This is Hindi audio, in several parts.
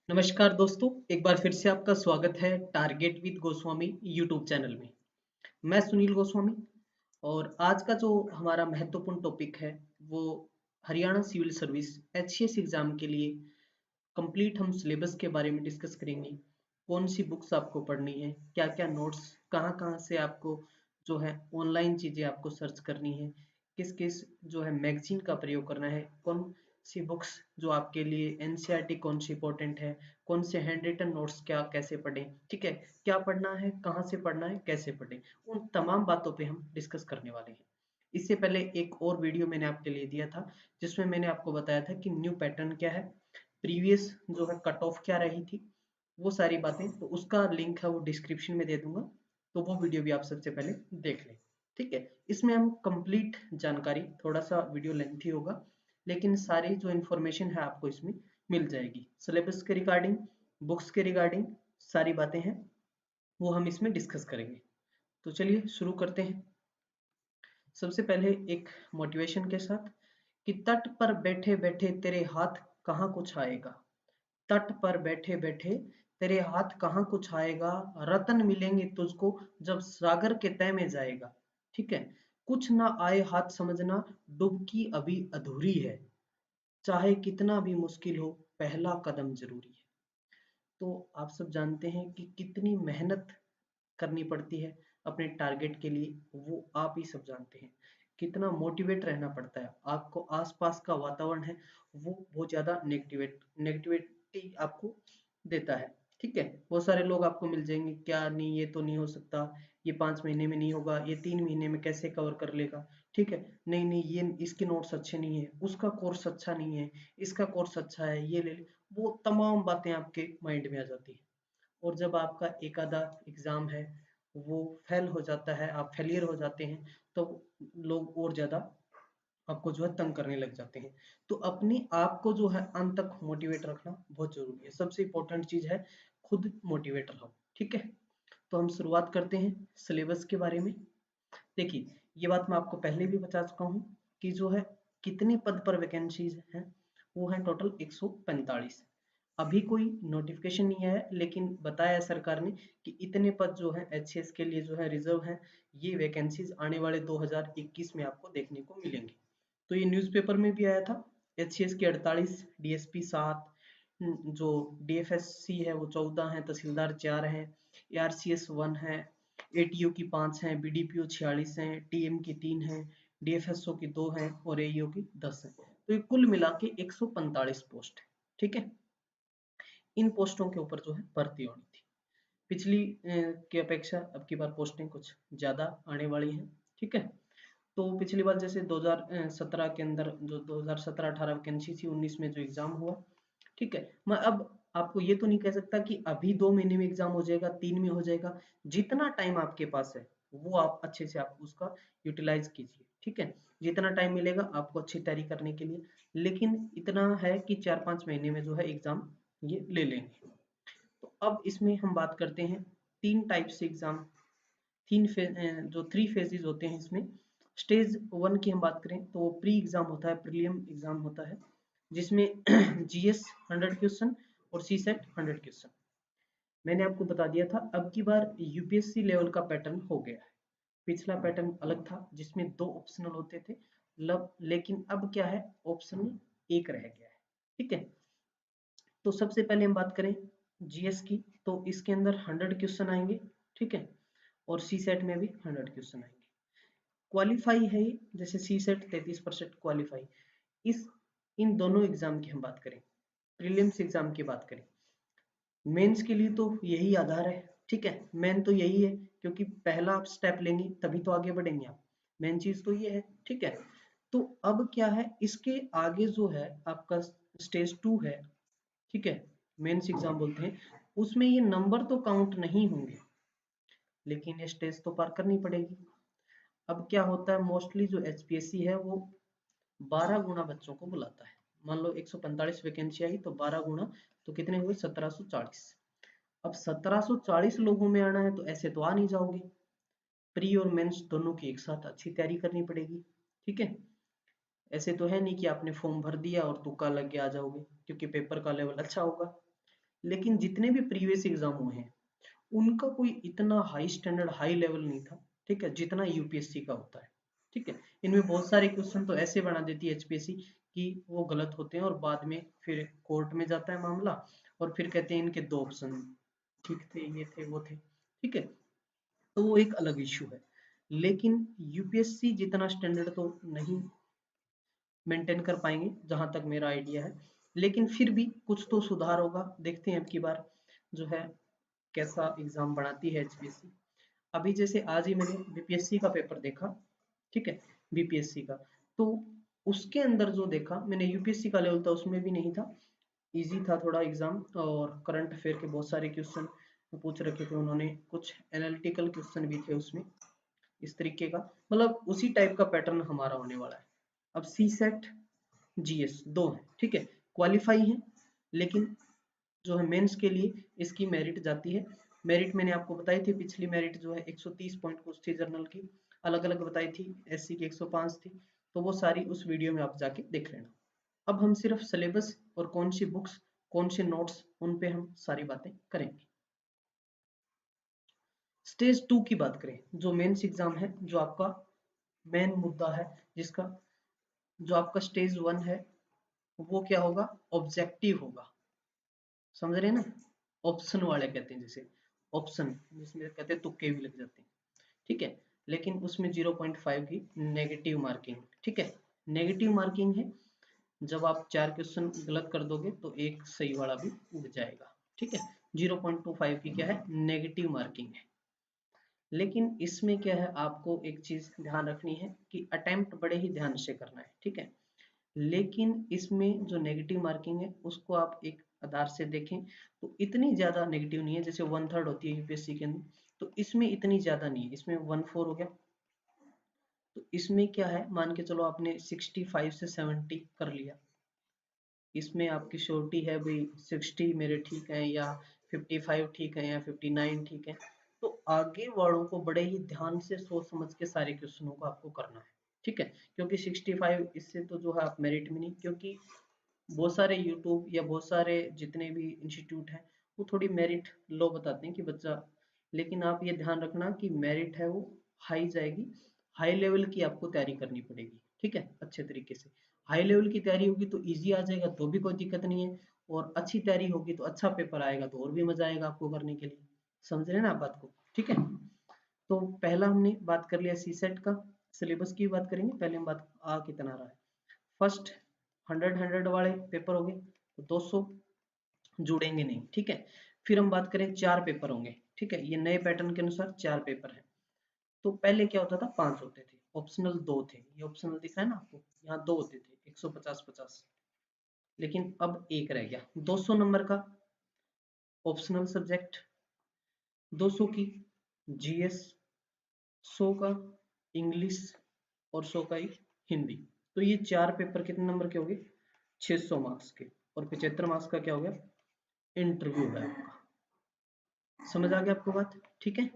नमस्कार दोस्तों, एक बार फिर से आपका स्वागत है target with Goswami YouTube channel में। मैं सुनील गोस्वामी और आज का जो हमारा महत्वपूर्ण टॉपिक है वो Haryana civil service HCS exam के लिए कंप्लीट हम सिलेबस के बारे में डिस्कस करेंगे। कौन सी बुक्स आपको पढ़नी है, क्या क्या नोट्स, कहाँ कहाँ से आपको जो है ऑनलाइन चीज़ें आपको सर्च करनी है, किस किस जो है मैगजीन का प्रयोग करना है, कौन सी बुक्स जो आपके लिए एनसीईआरटी कौन सी इंपॉर्टेंट है, कौन से हैंड रिटन नोट्स क्या कैसे पढ़ें, ठीक है, क्या पढ़ना है, कहाँ से पढ़ना है, कैसे पढ़ें, उन तमाम बातों पे हम डिस्कस करने वाले हैं। इससे पहले एक और वीडियो मैंने आपके लिए दिया था जिसमें मैंने आपको बताया था कि न्यू पैटर्न क्या है, प्रीवियस जो है कट ऑफ क्या रही थी, वो सारी बातें, तो उसका लिंक है वो डिस्क्रिप्शन में दे दूंगा। तो वो वीडियो भी आप सबसे पहले देख लें। ठीक है, इसमें हम कंप्लीट जानकारी, थोड़ा सा वीडियो लेंथी होगा लेकिन सारी जो इन्फॉर्मेशन है आपको इसमें मिल जाएगी। सिलेबस के रिगार्डिंग, बुक्स के रिगार्डिंग सारी बातें हैं वो हम इसमें डिस्कस करेंगे। तो चलिए शुरू करते हैं। सबसे पहले एक मोटिवेशन के साथ कि तट पर बैठे बैठे तेरे हाथ कहाँ कुछ आएगा। तट पर बैठे बैठे तेरे हाथ कहाँ कुछ आएगा, रतन मिलेंगे तुझको जब सागर के तह में जाएगा। ठीक है, कुछ ना आए हाथ समझना, डुबकी अभी अधूरी है, चाहे कितना भी मुश्किल हो पहला कदम जरूरी है। तो आप सब जानते हैं कि कितनी मेहनत करनी पड़ती है अपने टारगेट के लिए, वो आप ही सब जानते हैं। कितना मोटिवेट रहना पड़ता है, आपको आसपास का वातावरण है वो बहुत ज्यादा नेगेटिविटी आपको देता है। ठीक है, बहुत सारे लोग आपको मिल जाएंगे, क्या नहीं ये तो नहीं हो सकता, ये 5 महीने में नहीं होगा, ये 3 महीने में कैसे कवर कर लेगा। ठीक है, नहीं नहीं ये इसके नोट्स अच्छे नहीं है, उसका कोर्स अच्छा नहीं है, इसका कोर्स अच्छा है, ये ले ले। वो तमाम बातें आपके माइंड में आ जाती है। और जब आपका एक आधा एग्जाम है वो फेल हो जाता है, आप फेलियर हो जाते हैं, तो लोग और ज्यादा आपको जो है तंग करने लग जाते हैं। तो अपने आप को जो है अंत तक मोटिवेट रखना बहुत जरूरी है। सबसे इंपॉर्टेंट चीज है खुद मोटिवेट रहो। ठीक है, तो हम शुरुआत करते हैं सिलेबस के बारे में। देखिए, ये बात मैं आपको पहले भी बता चुका हूँ कि जो है कितने पद पर वैकेंसीज हैं, वो है टोटल 145। अभी कोई नोटिफिकेशन नहीं आया लेकिन बताया सरकार ने कि इतने पद जो है एचसीएस के लिए जो है रिजर्व हैं। ये वैकेंसीज आने वाले 2021 में आपको देखने को मिलेंगी। तो ये न्यूज़पेपर में भी आया था। एचसीएस के 48, डीएसपी 7, जो डीएफएससी है वो 14 है, तहसीलदार 4 हैं, एआरसीएस 1 है, एटीओ की 5 हैं, बीडीपीओ 46 हैं, टीएम की 3 हैं, डीएफएसओ की 2 हैं और एईओ की 10 हैं। तो ये कुल मिला के 145 पोस्ट है। ठीक है, इन पोस्टों के ऊपर जो है भर्ती होनी थी। पिछली की अपेक्षा अब की बार पोस्टें कुछ ज्यादा आने वाली हैं। ठीक है, तो पिछली बार जैसे 2017 के अंदर जो 2017-18 वैकेंसी थी, 19 में जो एग्जाम हुआ। ठीक है, मैं अब आपको ये तो नहीं कह सकता कि अभी 2 महीने में एग्जाम हो जाएगा, 3 में हो जाएगा। जितना टाइम आपके पास है वो आप अच्छे से आप उसका यूटिलाइज कीजिए। ठीक है, जितना टाइम मिलेगा आपको अच्छी तैयारी करने के लिए, लेकिन इतना है कि 4-5 महीने में जो है एग्जाम ये ले लेंगे। तो अब इसमें हम बात करते हैं तीन टाइप से एग्जाम, जो 3 फेजेस होते हैं इसमें। स्टेज 1 की हम बात करें तो प्री एग्जाम होता है, प्रीलिम एग्जाम होता है, जिसमें जीएस 100 क्वेश्चन और सी सेट 100 क्वेश्चन। मैंने आपको बता दिया था अब की बार यूपीएससी लेवल का पैटर्न हो गया है। पिछला पैटर्न अलग था जिसमें 2 ऑप्शनल होते थे, लेकिन अब क्या है, ऑप्शनल एक रह गया है। ठीक है, तो सबसे पहले हम बात करें जीएस की, तो इसके अंदर 100 क्वेश्चन आएंगे। ठीक है, और सी सेट में भी 100 क्वेश्चन आएंगे। क्वालिफाई है ये, जैसे सी सेट 33% क्वालिफाई। इस इन दोनों एग्जाम की हम बात करें, प्रीलिम्स एग्जाम की बात करें, मेंस के लिए तो यही आधार है। ठीक है, मेन तो यही है क्योंकि पहला आप स्टेप लेंगे तभी तो आगे बढ़ेंगे आप। मेन चीज तो ये है। ठीक है, तो अब क्या है, इसके आगे जो है आपका स्टेज 2 है। ठीक है, मेंस एग्जाम बोलते हैं, उसमें ये नंबर तो काउंट नहीं होंगे लेकिन ये स्टेज तो पार करनी पड़ेगी। अब क्या होता है, मोस्टली जो एचपीएससी है वो 12 गुना बच्चों को बुलाता है। मान लो 145 वैकेंसी आई तो 12 गुना, तो कितने हुए, 1740। अब 1740 लोगों में आना है तो ऐसे तो आ नहीं जाओगे, प्री और मेंस दोनों की एक साथ अच्छी तैयारी करनी पड़ेगी। ठीक है, ऐसे तो है नहीं कि आपने फॉर्म भर दिया और तुक्का लग के आ जाओगे, क्योंकि पेपर का लेवल अच्छा होगा। लेकिन जितने भी प्रीवियस एग्जाम हुए हैं उनका कोई इतना हाई स्टैंडर्ड हाई लेवल नहीं था, ठीक है, जितना यूपीएससी का होता है। ठीक है, इनमें बहुत सारे क्वेश्चन तो ऐसे बना देती है एचपीएससी कि वो गलत होते हैं और बाद में फिर कोर्ट में जाता है मामला और फिर कहते हैं इनके दो ऑप्शन ठीक थे, ये थे वो थे। ठीक है, तो वो एक अलग इश्यू है। लेकिन यूपीएससी जितना स्टैंडर्ड तो नहीं मेंटेन कर पाएंगे जहां तक मेरा आइडिया है, लेकिन फिर भी कुछ तो सुधार होगा। देखते हैं अब की बार जो है कैसा एग्जाम बनाती है एचपीएससी। अभी जैसे आज ही मैंने बीपीएससी का पेपर देखा, ठीक है, बीपीएससी का, तो उसके अंदर जो देखा मैंने, यूपीएससी का लेवल था उसमें भी नहीं था, इजी था थोड़ा एग्जाम, और करंट अफेयर के बहुत सारे क्वेश्चन पूछ रखे थे उन्होंने, कुछ एनालिटिकल क्वेश्चन भी थे उसमें, इस तरीके का, मतलब उसी टाइप का पैटर्न हमारा होने वाला है। अब सी सेट जीएस दो है, ठीक है, क्वालिफाई है, लेकिन जो है मेंस के लिए इसकी मेरिट जाती है। मेरिट मैंने आपको बताई थी, पिछली मेरिट जो है 130 पॉइंट कुछ थी जर्नल की, अलग अलग बताई थी, एससी की 105 थी, तो वो सारी उस वीडियो में आप जाके देख लेना। अब हम सिर्फ सिलेबस और कौन सी बुक्स, कौन से नोट्स, उन पे हम सारी बातें करेंगे। स्टेज 2 की बात करें, जो मेंस एग्जाम है, जो आपका मेन मुद्दा है, जिसका जो आपका स्टेज 1 है वो क्या होगा, ऑब्जेक्टिव होगा। समझ रहे हैं ना, ऑप्शन वाले कहते हैं, जैसे ऑप्शन जिसमें कहते हैं तुक्के भी लग जाते हैं, ठीक है, लेकिन उसमें 0.5 की नेगेटिव मार्किंग, ठीक है, नेगेटिव मार्किंग है, जब आप 4 क्वेश्चन गलत कर दोगे तो एक सही वाला भी उड़ जाएगा, ठीक है, 0.25 की क्या है, नेगेटिव मार्किंग है। लेकिन इसमें क्या है, आपको एक चीज ध्यान रखनी है कि अटेम्प्ट बड़े ही ध्यान से करना है, ठीक है, लेकिन इसमें जो नेगेटिव मार्किंग है उसको आप एक आधार से देखें तो इतनी ज्यादा नेगेटिव नहीं है, जैसे 1/3 होती है यूपीएससी के अंदर, तो इसमें इतनी ज्यादा नहीं है, इसमें 1/4 हो गया। तो इसमें क्या है, मान के चलो आपने 65 से 70 कर लिया, इसमें आपकी श्योरिटी है भाई 60 मेरे ठीक है, या 55 ठीक है, या 59 ठीक है, तो आगे वालों को बड़े ही ध्यान से सोच समझ के सारे क्वेश्चनों को आपको करना है, ठीक है, क्योंकि 65 इससे तो जो है आप मेरिट में नहीं, क्योंकि बहुत सारे यूट्यूब या बहुत सारे जितने भी इंस्टीट्यूट हैं वो थोड़ी मेरिट लो बताते हैं कि बच्चा, लेकिन आप ये ध्यान रखना कि मेरिट है वो हाई जाएगी, हाई लेवल की आपको तैयारी करनी पड़ेगी, ठीक है, अच्छे तरीके से। हाई लेवल की तैयारी होगी तो इजी आ जाएगा, तो भी कोई दिक्कत नहीं है, और अच्छी तैयारी होगी तो अच्छा पेपर आएगा, तो और भी मजा आएगा आपको करने के लिए। समझ रहे हैं ना आप बात को, ठीक है। तो पहला हमने बात कर लिया सी सेट का, सिलेबस की बात करेंगे, पहले हम बात आ कितना रहा है। फर्स्ट 100 वाले पेपर हो गए तो 200 जुड़ेंगे नहीं, ठीक है। फिर हम बात करें 4 पेपर होंगे, ठीक है, ये नए पैटर्न के अनुसार 4 पेपर है। तो पहले क्या होता था, 5 होते थे, ऑप्शनल 2 थे, ये ऑप्शनल दिख रहा है ना आपको, यहाँ 2 होते थे, 150-50, लेकिन अब एक रह गया, 200 नंबर का ऑप्शनल सब्जेक्ट, 200 की जीएस, 100 का इंग्लिश, और 100 का ही हिंदी। तो ये 4 पेपर कितने नंबर के हो गए, 600 मार्क्स के, और 75 मार्क्स का क्या हो गया, इंटरव्यू है आपका। समझ आ गया आपको बात, ठीक है।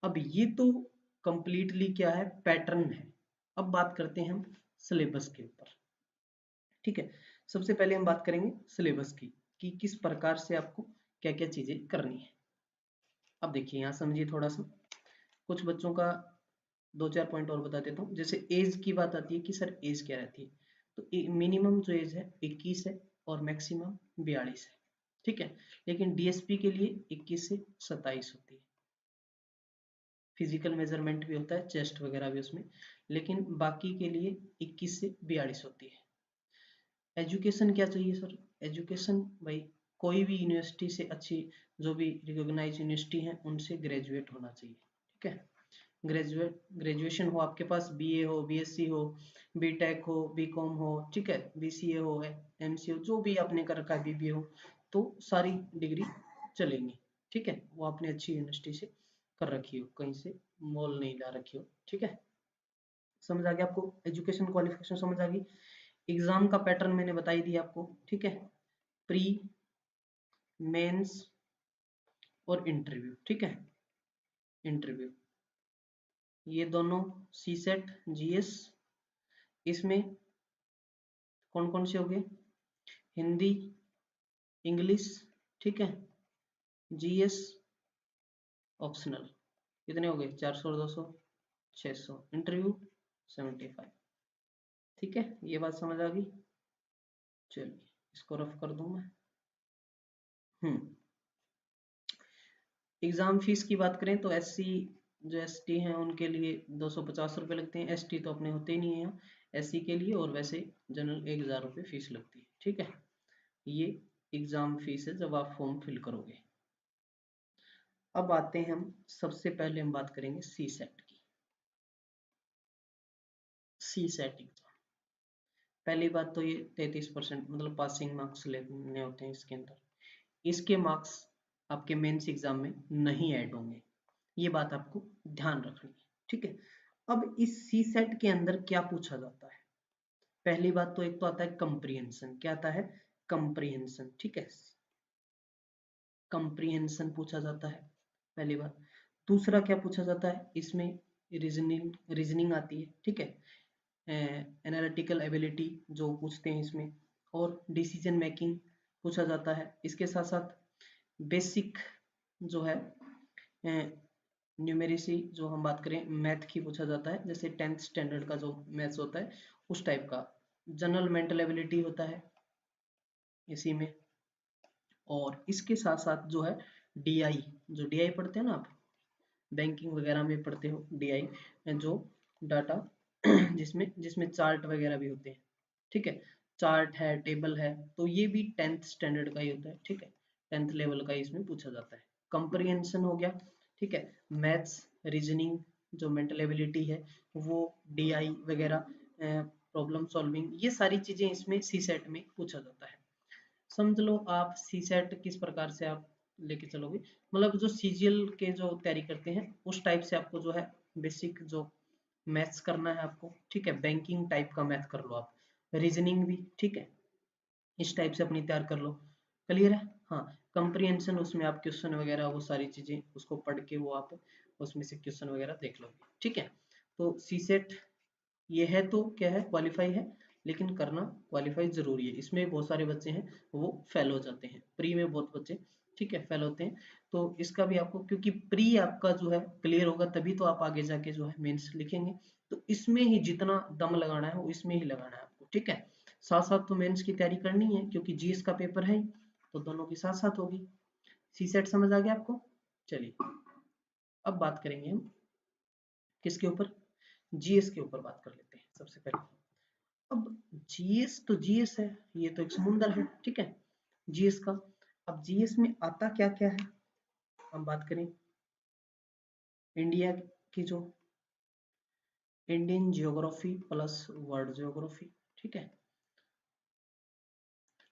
अब ये तो कंप्लीटली क्या है, पैटर्न है। अब बात करते हैं हम सिलेबस के ऊपर, ठीक है। सबसे पहले हम बात करेंगे सिलेबस की, कि किस प्रकार से आपको क्या क्या चीजें करनी है। अब देखिए यहाँ समझिए थोड़ा सा, कुछ बच्चों का 2-4 पॉइंट और बता देता हूँ। जैसे एज की बात आती है कि सर एज क्या रहती है, तो मिनिमम जो एज है 21 है और मैक्सिमम 42 है, ठीक है, लेकिन डीएसपी के लिए 21 से 27 होती है। फिजिकल मेजरमेंट भी होता है, चेस्ट वगैरह भी उसमें, लेकिन बाकी के लिए 21 से 42 होती है। एजुकेशन क्या चाहिए सर, एजुकेशन भाई कोई भी यूनिवर्सिटी से अच्छी, जो भी रिकॉग्नाइज यूनिवर्सिटी है उनसे ग्रेजुएट होना चाहिए, ठीक है, ग्रेजुएशन हो आपके पास, बीए हो, बीएससी हो, बीटेक हो, बीकॉम हो, ठीक है, बीसीए हो, एमसीए हो, जो भी आपने कर रखा है, बीबीए हो, तो सारी डिग्री चलेंगी, ठीक है, वो आपने अच्छी यूनिवर्सिटी से कर रखी हो, कहीं से मोल नहीं ला रखी हो, ठीक है। समझ आ गया आपको, एजुकेशन क्वालिफिकेशन समझ आ गई। एग्जाम का पैटर्न मैंने बता ही दिया आपको, ठीक है, प्री, मेंस और इंटरव्यू, ठीक है, इंटरव्यू, ये दोनों सी सेट जीएस, इसमें कौन कौन से हो गए, हिंदी, इंग्लिश, ठीक है। जीएस ऑप्शनल कितने हो गए, 400 और 200 600, इंटरव्यू 75। ठीक है, ये बात समझ आ गई। चलिए इसको रफ कर दूं मैं। हम्म एग्जाम फीस की बात करें तो एससी जो एसटी हैं उनके लिए 250 रुपये लगते हैं। एसटी तो अपने होते ही नहीं है यहाँ। एससी के लिए और वैसे जनरल 1000 रुपये फीस लगती है। ठीक है, ये एग्जाम फीस है जब आप फॉर्म फिल करोगे। अब आते हैं हम, सबसे पहले हम बात करेंगे सी सेट की। सी सेट एग्जाम, पहली बात तो ये 33% मतलब पासिंग मार्क्स लेने होते हैं इसके अंदर। इसके मार्क्स आपके मेंस एग्जाम में नहीं ऐड होंगे, ये बात आपको ध्यान रखनी है। ठीक है, अब इस सी सेट के अंदर क्या पूछा जाता है? पहली बात तो एक तो आता है कंप्रीहेंशन। क्या आता है? कंप्रीहेंशन। ठीक है, कंप्रीहेंशन पूछा जाता है पहली बात। दूसरा क्या पूछा जाता है इसमें? रीजनिंग, रीजनिंग आती है। ठीक है, एनालिटिकल एबिलिटी जो पूछते हैं इसमें, और डिसीजन मेकिंग पूछा जाता है। इसके साथ साथ बेसिक जो है न्यूमेरेसी, जो हम बात करें मैथ की, पूछा जाता है। जैसे 10th स्टैंडर्ड का जो मैथ्स होता है उस टाइप का। जनरल मेंटल एबिलिटी होता है इसी में। और इसके साथ साथ जो है डीआई, जो डीआई पढ़ते हैं ना आप, बैंकिंग वगैरह में पढ़ते हो डीआई, जो डाटा जिसमें जिसमें चार्ट वगैरह भी होते हैं। ठीक है, चार्ट है, टेबल है, तो ये भी 10th स्टैंडर्ड का ही होता है। ठीक है, 10th लेवल का ही इसमें पूछा जाता है। कंप्रीहेंशन हो गया। ठीक है, मैथ्स, रीजनिंग, जो मेंटल एबिलिटी है वो, डीआई वगैरह, प्रॉब्लम सॉल्विंग, ये सारी चीजें इसमें सी सेट में पूछा जाता है। समझ लो आप सी सेट किस प्रकार से आप लेके चलोगे, मतलब जो सीजीएल के जो तैयारी करते हैं उस टाइप से आपको जो है बेसिक जो मैथ्स करना है आपको। ठीक है, बैंकिंग टाइप का मैथ कर लो आप, रीजनिंग भी। ठीक है, इस टाइप से अपनी तैयार कर लो। क्लियर है? हाँ, कंप्रीहेंशन उसमें आप क्वेश्चन वगैरह वो सारी चीजें उसको पढ़ के वो आप उसमें से क्वेश्चन वगैरह देख लोगे। ठीक है, तो सी सेट ये है तो क्या है, क्वालिफाई है, लेकिन करना क्वालिफाई जरूरी है। इसमें बहुत सारे बच्चे हैं वो फेल हो जाते हैं, प्री में बहुत बच्चे ठीक है फेल होते हैं। तो इसका भी आपको, क्योंकि प्री आपका जो है क्लियर होगा तभी तो आप आगे जाके जो है मेंस लिखेंगे। तो इसमें ही जितना दम लगाना है वो इसमें ही लगाना है आपको। ठीक है, साथ साथ तो मेंस की तैयारी करनी है क्योंकि जीएस का पेपर है, तो दोनों की साथ साथ होगी। सी सेट समझ आ गया आपको? चलिए अब बात करेंगे हम किसके ऊपर, जीएस के ऊपर बात कर लेते हैं सबसे पहले। अब जीएस तो जीएस है, ये तो एक समुंदर है। ठीक है, जीएस का। अब जीएस में आता क्या क्या है, हम बात करें इंडिया की, जो Indian geography plus world geography. ठीक है,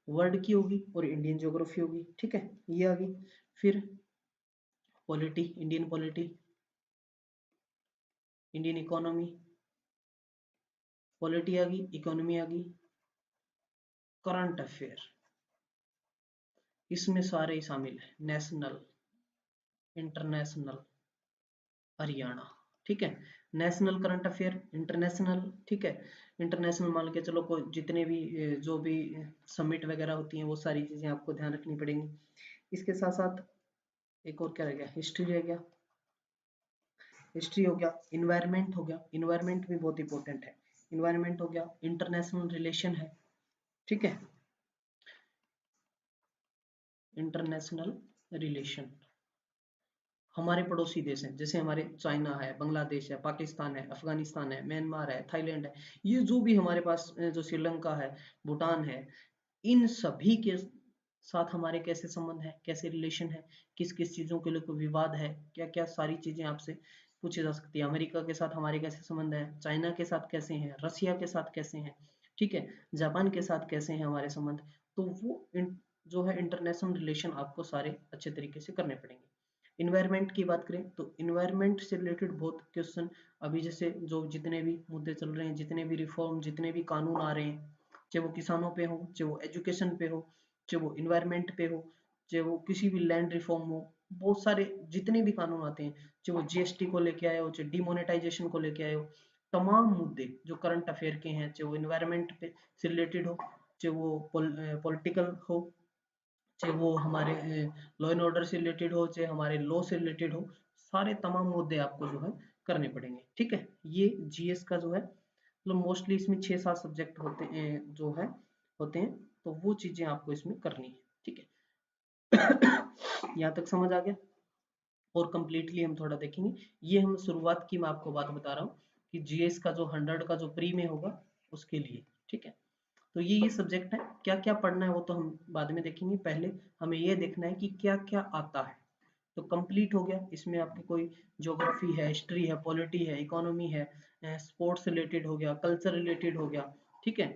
वर्ल्ड की होगी और इंडियन जियोग्राफी होगी। ठीक है, ये आ गई। फिर polity, Indian polity, Indian economy, polity आ गई, इकोनॉमी आ गई, करंट अफेयर, इसमें सारे ही शामिल है, नेशनल, इंटरनेशनल, हरियाणा। ठीक है, नेशनल करंट अफेयर, इंटरनेशनल। ठीक है, इंटरनेशनल मान के चलो कोई जितने भी जो भी समिट वगैरह होती हैं वो सारी चीजें आपको ध्यान रखनी पड़ेंगी। इसके साथ साथ एक और क्या रह गया, हिस्ट्री रह गया। हिस्ट्री हो गया, इन्वायरमेंट हो गया, इन्वायरमेंट भी बहुत इंपॉर्टेंट है। इन्वायरमेंट हो गया, इंटरनेशनल रिलेशन है। ठीक है, इंटरनेशनल रिलेशन, हमारे पड़ोसी देश हैं जैसे हमारे चाइना है, बांग्लादेश है, पाकिस्तान है, अफगानिस्तान है, म्यांमार है, थाईलैंड है, ये जो भी हमारे पास जो श्रीलंका है, भूटान है, इन सभी के साथ हमारे कैसे संबंध है, कैसे रिलेशन है, किस किस चीजों के लिए कोई विवाद है, क्या क्या सारी चीजें आपसे पूछी जा सकती है। अमेरिका के साथ हमारे कैसे संबंध है, चाइना के साथ कैसे हैं, रसिया के साथ कैसे हैं, ठीक है, जापान के साथ कैसे हैं हमारे संबंध। तो वो जो है इंटरनेशनल रिलेशन आपको सारे अच्छे तरीके से करने पड़ेंगे। इन्वायरमेंट की बात करें तो इन्वायरमेंट से रिलेटेड बहुत क्वेश्चन, अभी जैसे जो जितने भी मुद्दे चल रहे हैं, जितने भी रिफॉर्म, जितने भी कानून आ रहे हैं, चाहे वो किसानों पे हो, चाहे वो एजुकेशन पे हो, चाहे वो इन्वायरमेंट पे हो, चाहे वो किसी भी लैंड रिफॉर्म हो, बहुत सारे जितने भी कानून आते हैं, चाहे वो जीएसटी को लेके आए हो, चाहे डिमोनेटाइजेशन को लेके आए हो, तमाम मुद्दे जो करंट अफेयर के हैं, चाहे वो इन्वायरमेंट पे से रिलेटेड हो, चाहे वो पॉलिटिकल हो, चाहे वो हमारे लॉ एंड ऑर्डर से रिलेटेड हो, चाहे हमारे लॉ से रिलेटेड हो, सारे तमाम मुद्दे आपको जो है करने पड़ेंगे। ठीक है, ये जीएस का जो है मतलब मोस्टली इसमें 6-7 सब्जेक्ट होते हैं जो है होते हैं, तो वो चीजें आपको इसमें करनी है। ठीक है, यहाँ तक समझ आ गया। और कंप्लीटली हम थोड़ा देखेंगे। ये हम शुरुआत की मैं आपको बात बता रहा हूँ कि जीएस का जो 100 का जो प्री में होगा उसके लिए। ठीक है, तो ये सब्जेक्ट है, क्या क्या पढ़ना है वो तो हम बाद में देखेंगे। पहले हमें ये देखना है कि क्या क्या आता है। तो कंप्लीट हो गया, इसमें आपकी कोई ज्योग्राफी है, हिस्ट्री है, पॉलिटी है, इकोनॉमी है, स्पोर्ट्स रिलेटेड हो गया, कल्चर रिलेटेड हो गया, ठीक है,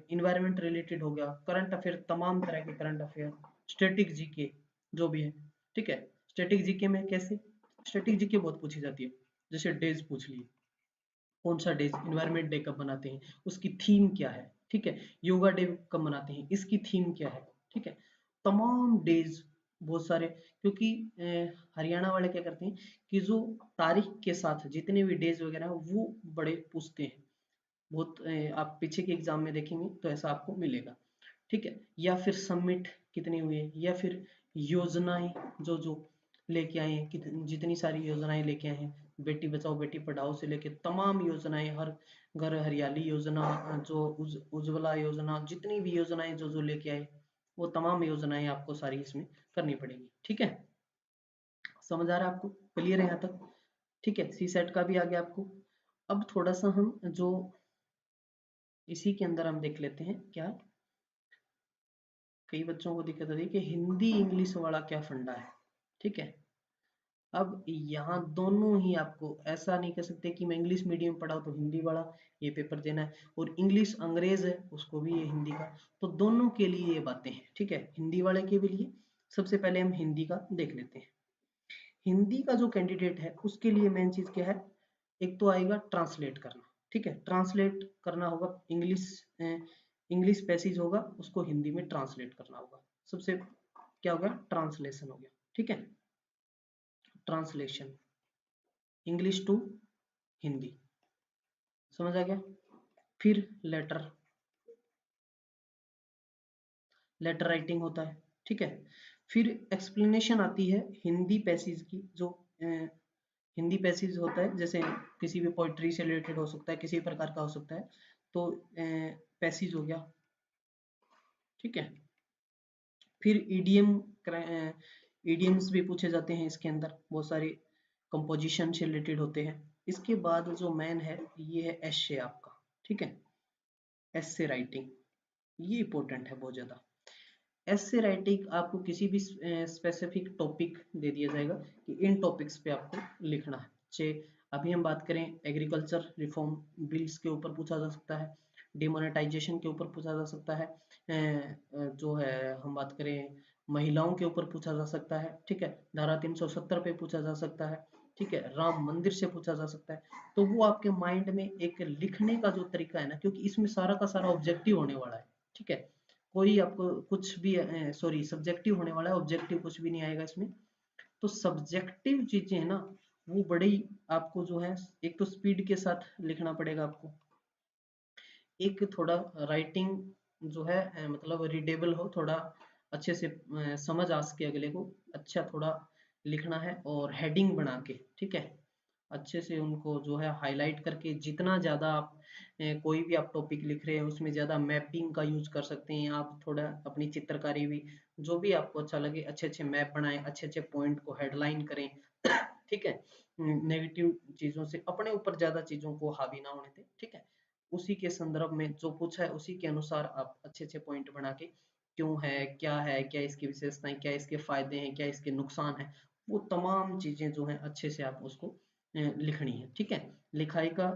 इन्वायरमेंट रिलेटेड हो गया, करंट अफेयर, तमाम तरह के करंट अफेयर, स्टैटिक जीके जो भी है। ठीक है, स्टैटिक जीके में कैसे, स्टैटिक जीके बहुत पूछी जाती है, जैसे डेज पूछ लिए, कौन सा डेज, इन्वायरमेंट डे कब मनाते हैं, उसकी थीम क्या है। ठीक है, योगा डे कब मनाते हैं, इसकी थीम क्या है। ठीक है, तमाम डेज बहुत सारे, क्योंकि हरियाणा वाले क्या करते हैं कि जो तारीख के साथ जितने भी डेज वगैरह हैं वो बड़े पूछते हैं बहुत। आप पीछे के एग्जाम में देखेंगे तो ऐसा आपको मिलेगा। ठीक है, या फिर सबमिट कितनी हुई है, या फिर योजनाएं जो जो लेके आए हैं, जितनी सारी योजनाएं लेके आए हैं, बेटी बचाओ बेटी पढ़ाओ से लेके तमाम योजनाएं, हर घर हरियाली योजना, जो उज्ज्वला योजना, जितनी भी योजनाएं जो जो लेके आए वो तमाम योजनाएं आपको सारी इसमें करनी पड़ेगी। ठीक है, समझ आ रहा है आपको, क्लियर है यहाँ तक। ठीक है, सी सेट का भी आ गया आपको। अब थोड़ा सा हम जो इसी के अंदर हम देख लेते हैं क्या, कई बच्चों को दिक्कत होती है कि हिंदी इंग्लिश वाला क्या फंडा है। ठीक है, अब यहाँ दोनों ही आपको, ऐसा नहीं कह सकते कि मैं इंग्लिश मीडियम पढ़ाऊँ तो हिंदी वाला ये पेपर देना है, और इंग्लिश अंग्रेज है उसको भी ये हिंदी का, तो दोनों के लिए ये बातें हैं। ठीक है, हिंदी वाले के भी लिए सबसे पहले हम हिंदी का देख लेते हैं। हिंदी का जो कैंडिडेट है उसके लिए मेन चीज क्या है, एक तो आएगा ट्रांसलेट करना। ठीक है, ट्रांसलेट करना होगा, इंग्लिश इंग्लिश पैसेज होगा उसको हिंदी में ट्रांसलेट करना होगा। सबसे क्या हो गया, ट्रांसलेशन हो गया। ठीक है, ट्रांसलेशन इंग्लिश टू हिंदी, समझ आ गया। फिर लेटर, लेटर राइटिंग होता है। ठीक है, फिर एक्सप्लेनेशन आती है हिंदी पैसेज की, जो हिंदी पैसेज होता है, जैसे किसी भी पोइट्री से रिलेटेड हो सकता है, किसी प्रकार का हो सकता है, तो पैसेज हो गया। ठीक है, फिर ईडीएम, ईडीएम्स भी पूछे जाते हैं इसके अंदर, बहुत सारे कंपोजिशन से रिलेटेड होते हैं। इसके बाद जो मेन है ये है एसे आपका। ठीक है, एसे राइटिंग, ये इंपॉर्टेंट है बहुत ज्यादा। एसे राइटिंग आपको किसी भी स्पेसिफिक टॉपिक दे दिया जाएगा कि इन टॉपिक्स पे आपको लिखना है। चे अभी हम बात करें एग्रीकल्चर रिफॉर्म बिल्स के ऊपर पूछा जा सकता है, डिमोनेटाइजेशन के ऊपर पूछा जा सकता है, जो है हम बात करें महिलाओं के ऊपर पूछा जा सकता है। ठीक है, धारा 370 पे पूछा जा सकता है। ठीक है, राम मंदिर से पूछा जा सकता है। तो वो आपके माइंड में एक लिखने का जो तरीका है ना, क्योंकि इसमें सारा का सारा ऑब्जेक्टिव होने वाला है। ठीक है, कोई आपको कुछ भी सॉरी सब्जेक्टिव होने वाला है, ऑब्जेक्टिव कुछ भी नहीं आएगा इसमें। तो सब्जेक्टिव चीजें है ना, वो बड़ी आपको जो है, एक तो स्पीड के साथ लिखना पड़ेगा आपको, एक थोड़ा राइटिंग जो है मतलब रीडेबल हो, थोड़ा अच्छे से समझ आ सके अगले को, अच्छा थोड़ा लिखना है, और हेडिंग बना के। ठीक है, अच्छे से उनको जो है हाईलाइट करके, जितना ज़्यादा आप कोई भी आप टॉपिक लिख रहे हैं उसमें ज़्यादा मैपिंग का यूज कर सकते हैं आप, थोड़ा अपनी चित्रकारी भी, जो भी आपको अच्छा लगे, अच्छे अच्छे मैप बनाएं, अच्छे अच्छे पॉइंट को हेडलाइन करें। ठीक है, नेगेटिव चीज़ों से अपने ऊपर ज़्यादा चीज़ों को हावी ना होने दें। ठीक है, उसी के संदर्भ में जो पूछा है उसी के अनुसार आप अच्छे अच्छे पॉइंट बना के, क्यों है, क्या इसकी विशेषताएं, क्या इसके फायदे हैं, क्या इसके नुकसान है, वो तमाम चीजें जो है अच्छे से आप उसको लिखनी है। ठीक है, लिखाई का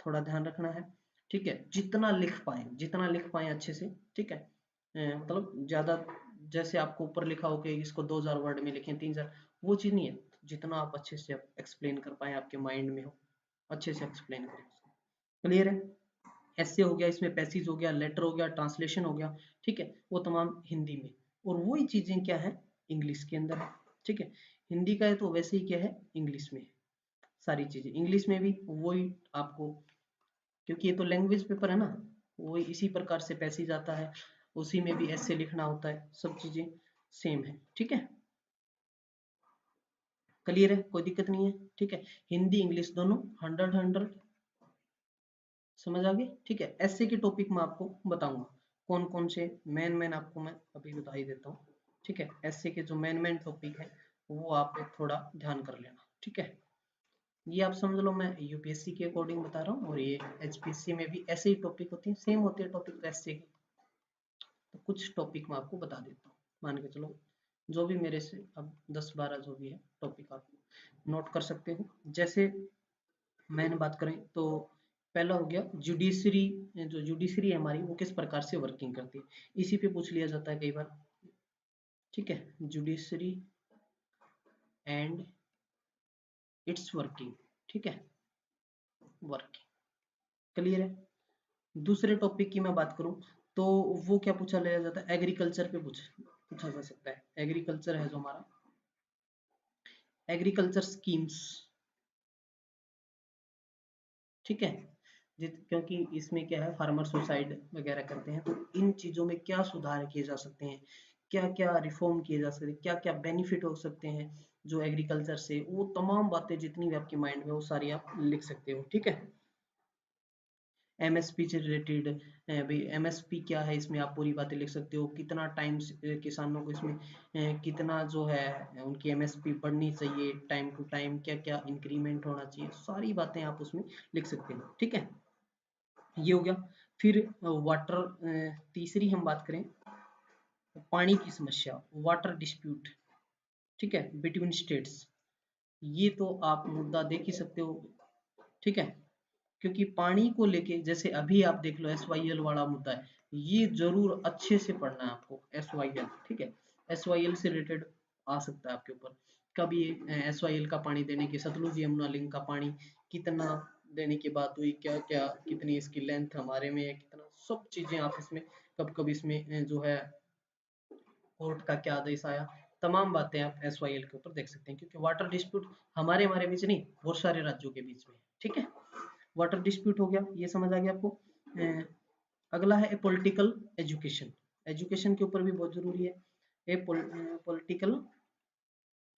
थोड़ा ध्यान रखना है। ठीक है, जितना लिख पाए अच्छे से। ठीक है, मतलब ज्यादा, जैसे आपको ऊपर लिखा हो कि इसको 2000 वर्ड में लिखें, 3000, वो चीज नहीं है। जितना आप अच्छे से एक्सप्लेन कर पाए, आपके माइंड में हो, अच्छे से एक्सप्लेन करें उसको। क्लियर है, ऐसे हो गया, इसमें पैसेज हो गया, लेटर हो गया, ट्रांसलेशन हो गया। ठीक है, वो तमाम हिंदी में, और वही चीजें क्या है इंग्लिश के अंदर है। ठीक है, हिंदी का है तो वैसे ही क्या है इंग्लिश में है। सारी चीजें इंग्लिश में भी वही आपको, क्योंकि ये तो लैंग्वेज पेपर है ना, वही इसी प्रकार से पैसेज आता है, उसी में भी ऐसे लिखना होता है, सब चीजें सेम है, ठीक है, क्लियर है, कोई दिक्कत नहीं है, ठीक है। हिंदी इंग्लिश दोनों 100 समझ आ गई, ठीक है। ऐसे के टॉपिक मैं आपको बताऊंगा कौन कौन से मेन आपको मैं अभी बता ही देता हूँ, ठीक है। ऐसे के जो मेन टॉपिक है वो आप थोड़ा ध्यान कर लेना, ठीक है। ये आप समझ लो मैं यूपीएससी के अकॉर्डिंग बता रहा हूँ, और ये एचपीएससी में भी ऐसे ही टॉपिक होते हैं, सेम होते हैं टॉपिक ऐसे के। तो कुछ टॉपिक मैं आपको बता देता हूँ, मान के चलो जो भी मेरे से अब 10-12 जो भी है टॉपिक आप नोट कर सकते हो। जैसे मैंने बात करें तो पहला हो गया जुडिशरी, जो जुडिशरी है हमारी वो किस प्रकार से वर्किंग करती है, इसी पे पूछ लिया जाता है कई बार, ठीक है। जुडिशरी एंड इट्स वर्किंग, ठीक है, वर्किंग, क्लियर है। दूसरे टॉपिक की मैं बात करूं तो वो क्या पूछा लिया जाता है, एग्रीकल्चर पे पूछा जा सकता है। एग्रीकल्चर है जो हमारा एग्रीकल्चर स्कीम्स, ठीक है। क्योंकि इसमें क्या है, फार्मर सुसाइड वगैरह करते हैं, तो इन चीजों में क्या सुधार किए जा सकते हैं, क्या क्या रिफॉर्म किए जा सकते हैं, क्या क्या बेनिफिट हो सकते हैं जो एग्रीकल्चर से, वो तमाम बातें जितनी भी आपके माइंड में वो सारी आप लिख सकते हो, ठीक है। एमएसपी से रिलेटेड, भाई एमएसपी क्या है इसमें आप पूरी बातें लिख सकते हो, कितना टाइम किसानों को इसमें कितना जो है उनकी एमएसपी बढ़नी चाहिए, टाइम टू टाइम क्या क्या इंक्रीमेंट होना चाहिए, सारी बातें आप उसमें लिख सकते हो, ठीक है। ये हो गया। फिर वाटर, तीसरी हम बात करें पानी की समस्या, वाटर डिस्प्यूट, ठीक है, बिटवीन स्टेट्स, ये तो आप मुद्दा देख ही सकते हो, ठीक है। क्योंकि पानी को लेके जैसे अभी आप देख लो एसवाईएल वाला मुद्दा है, ये जरूर अच्छे से पढ़ना है आपको, एसवाईएल, ठीक है। एसवाईएल से रिलेटेड आ सकता है आपके ऊपर कभी, एसवाईएल का पानी देने की, सतलुज यमुना लिंक का पानी कितना देने की बात हुई, क्या क्या कितनी इसकी लेंथ हमारे में है, कितना सब चीजें आप इसमें कब कब इसमें जो है कोर्ट का क्या आदेश आया, तमाम बातें आप एसवाईएल के ऊपर देख सकते हैं, क्योंकि वाटर डिस्प्यूट हमारे हमारे बीच नहीं, बहुत सारे राज्यों के बीच में, ठीक है। वाटर डिस्प्यूट हो गया, ये समझ आ गया आपको। अगला है पॉलिटिकल एजुकेशन, एजुकेशन के ऊपर भी बहुत जरूरी है, ए पॉलिटिकल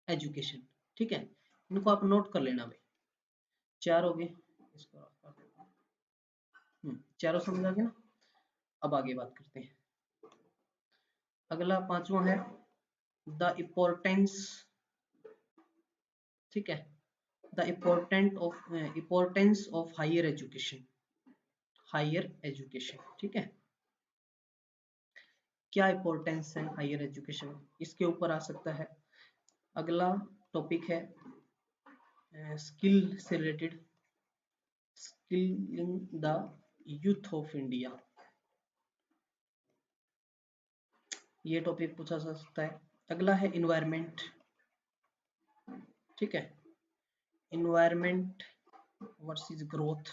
एजुकेशन, ठीक है। इनको आप नोट कर लेना भाई, चार हो गए, इसको चारों समझ आ गए ना। अब आगे बात करते हैं, अगला पांचवा है द इम्पोर्टेंस, ठीक है, the importance of higher education, higher education, ठीक है। क्या इम्पोर्टेंस है हायर एजुकेशन, इसके ऊपर आ सकता है। अगला टॉपिक है स्किल से related, skilling the youth of India, ये टॉपिक पूछा जा सकता है। अगला है इन्वायरमेंट, ठीक है, इन्वायरमेंट वर्सेस ग्रोथ,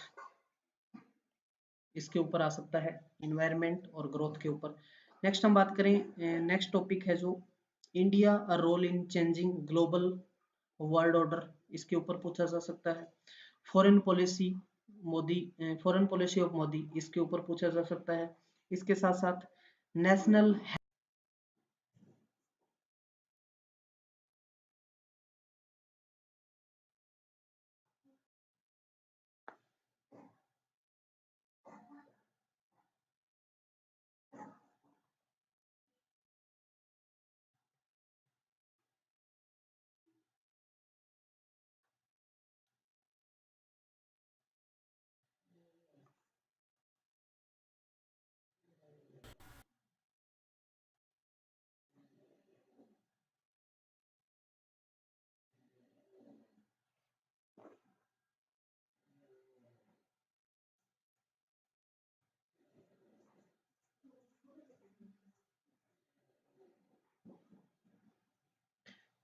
इसके ऊपर आ सकता है, इन्वायरमेंट और ग्रोथ के ऊपर। नेक्स्ट हम बात करें, नेक्स्ट टॉपिक है जो India a role in changing global world order, इसके ऊपर पूछा जा सकता है। Foreign policy Modi, foreign policy of Modi, इसके ऊपर पूछा जा सकता है। इसके साथ साथ नेशनल,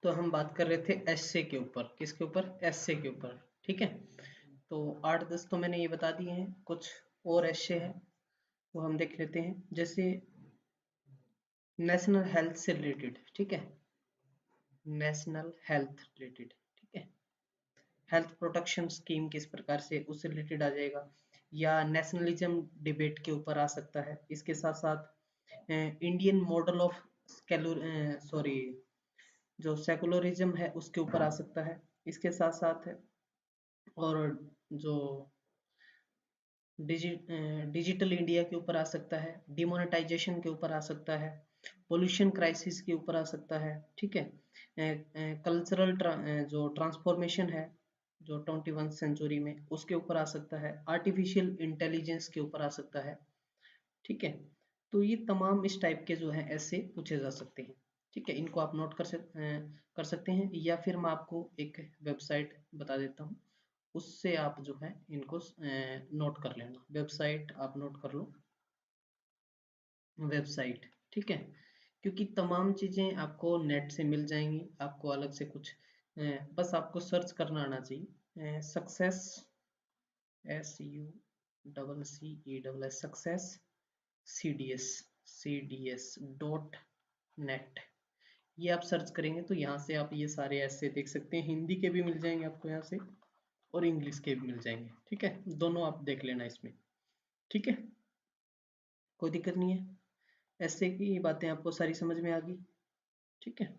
तो हम बात कर रहे थे एसए के ऊपर, किसके ऊपर, एसए के ऊपर, ठीक है। तो 8-10 तो मैंने ये बता दिए हैं, कुछ और एसए है वो हम देख लेते हैं। जैसे नेशनल हेल्थ से रिलेटेड, ठीक है, नेशनल हेल्थ रिलेटेड, ठीक है, हेल्थ प्रोटेक्शन स्कीम किस प्रकार से, उससे रिलेटेड आ जाएगा, या नेशनलिज्म डिबेट के ऊपर आ सकता है। इसके साथ साथ इंडियन मॉडल ऑफ सॉरी, जो सेकुलरिज्म है उसके ऊपर आ सकता है। इसके साथ साथ है और जो डिजिटल इंडिया के ऊपर आ सकता है, डिमोनेटाइजेशन के ऊपर आ सकता है, पोल्यूशन क्राइसिस के ऊपर आ सकता है, ठीक है। कल्चरल जो ट्रांसफॉर्मेशन है जो 21 सेंचुरी में, उसके ऊपर आ सकता है, आर्टिफिशियल इंटेलिजेंस के ऊपर आ सकता है, ठीक है। तो ये तमाम इस टाइप के जो है ऐसे पूछे जा सकते हैं, ठीक है। इनको आप नोट कर सकते हैं, या फिर मैं आपको एक वेबसाइट बता देता हूँ, उससे आप जो है इनको नोट कर लेना। वेबसाइट आप नोट कर लो, वेबसाइट, ठीक है। क्योंकि तमाम चीजें आपको नेट से मिल जाएंगी, आपको अलग से कुछ बस आपको सर्च करना आना चाहिए। सक्सेस, SUCCESS, सक्सेस CDS ये आप सर्च करेंगे तो यहाँ से आप ये सारे ऐसे देख सकते हैं। हिंदी के भी मिल जाएंगे आपको यहाँ से, और इंग्लिश के भी मिल जाएंगे, ठीक है। दोनों आप देख लेना इसमें, ठीक है, कोई दिक्कत नहीं है। ऐसे की बातें आपको सारी समझ में आ गई, ठीक है।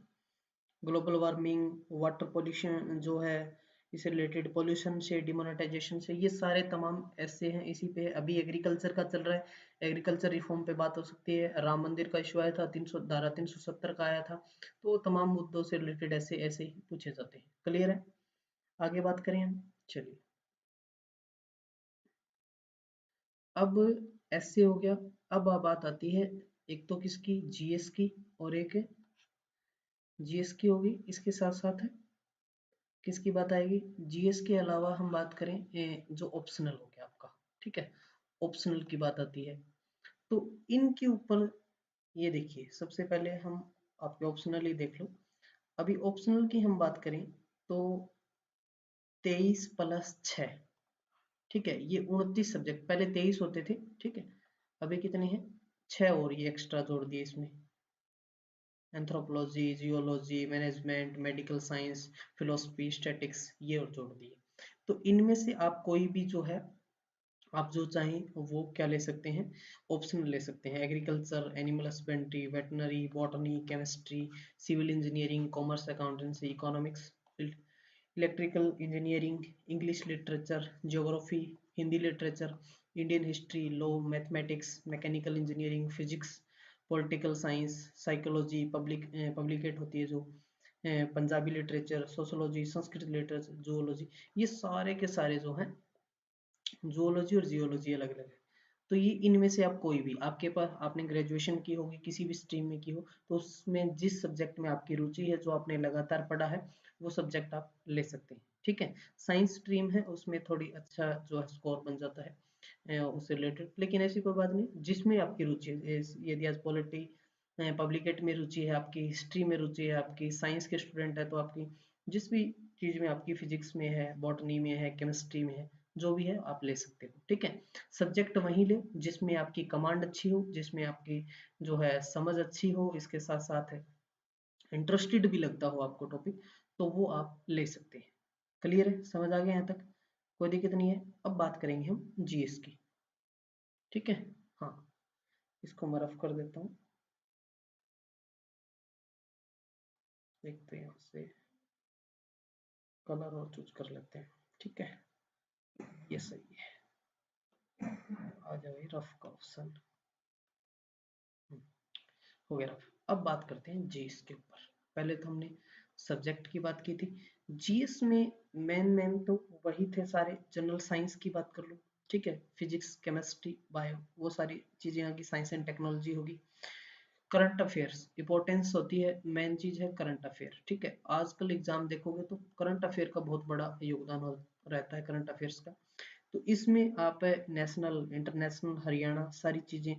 ग्लोबल वार्मिंग, वाटर पोल्यूशन जो है, इससे रिलेटेड पोल्यूशन से, डिमोनेटाइजेशन से, ये सारे तमाम ऐसे हैं। इसी पे अभी एग्रीकल्चर का चल रहा है, एग्रीकल्चर रिफॉर्म पे बात हो सकती है। राम मंदिर का इशू आया था, 300 धारा 370 का आया था। तो तमाम मुद्दों से रिलेटेड ऐसे ऐसे ही पूछे जाते हैं। क्लियर है? आगे बात करें हम, चलिए। अब ऐसे हो गया। अब बात आती है एक तो किसकी, जीएस की, और एक जीएस की होगी। इसके साथ साथ किसकी बात आएगी, जीएस के अलावा हम बात करें जो ऑप्शनल हो गया आपका, ठीक है। ऑप्शनल की बात आती है तो इनके ऊपर ये देखिए, सबसे पहले हम आपके ऑप्शनल ही देख लो। अभी ऑप्शनल की हम बात करें तो 23+6, ठीक है। ये 29 सब्जेक्ट, पहले 23 होते थे, ठीक है। अभी कितने हैं, 6 और ये एक्स्ट्रा जोड़ दिए इसमें। Anthropology, geology, management, medical science, philosophy, statics, ये और जोड़ दिए। तो इनमें से आप कोई भी जो है, आप जो चाहें वो क्या ले सकते हैं, ऑप्शन ले सकते हैं। Agriculture, animal husbandry, veterinary, botany, chemistry, civil engineering, commerce, accountancy, economics, electrical engineering, English literature, geography, Hindi literature, Indian history, law, mathematics, mechanical engineering, physics, political science, psychology, पब्लिकेट होती है जो, Punjabi literature, sociology, Sanskrit literature, zoology, ये सारे के सारे जो हैं, जूलॉजी और जियोलॉजी अलग अलग है। तो ये इनमें से आप कोई भी, आपके पास आपने ग्रेजुएशन की होगी, किसी भी स्ट्रीम में की हो, तो उसमें जिस सब्जेक्ट में आपकी रुचि है, जो आपने लगातार पढ़ा है, वो सब्जेक्ट आप ले सकते हैं, ठीक है। साइंस स्ट्रीम है, उसमें थोड़ी अच्छा जो है स्कोर बन जाता है उससे रिलेटेड, लेकिन ऐसी कोई बात नहीं, जिसमें आपकी रुचि है। यदि आज पॉलिटी पब्लिकेट में रुचि है आपकी, हिस्ट्री में रुचि है आपकी, साइंस के स्टूडेंट है तो आपकी जिस भी चीज में आपकी, फिजिक्स में है, बॉटनी में है, केमिस्ट्री में है, जो भी है आप ले सकते हो, ठीक है। सब्जेक्ट वही ले जिसमें आपकी कमांड अच्छी हो, जिसमें आपकी जो है समझ अच्छी हो, इसके साथ साथ है इंटरेस्टेड भी लगता हो आपको टॉपिक, तो वो आप ले सकते हैं। क्लियर है, समझ आ गया यहाँ तक, कोई दिक्कत नहीं है। अब बात करेंगे हम जीएस की, ठीक है। हाँ, इसको मैं रफ कर देता हूँ। एक तो यहाँ से कलर और चूज कर लेते हैं, ठीक है, ये सही है। आ जाओ ये रफ का ऑप्शन, हो गया रफ। अब बात करते हैं जीएस के ऊपर। पहले तो हमने सब्जेक्ट की बात की थी। जीएस में मेन तो वही थे सारे। जनरल साइंस की बात कर लो, ठीक है, फिजिक्स, केमिस्ट्री, बायो, वो सारी चीजें होगी, साइंस एंड टेक्नोलॉजी होगी। करंट अफेयर्स इंपॉर्टेंस होती है, मेन चीज है करंट अफेयर, ठीक है। आजकल एग्जाम देखोगे तो करंट अफेयर का बहुत बड़ा योगदान रहता है, करंट अफेयर्स का। तो इसमें आप नेशनल, इंटरनेशनल, हरियाणा, सारी चीजें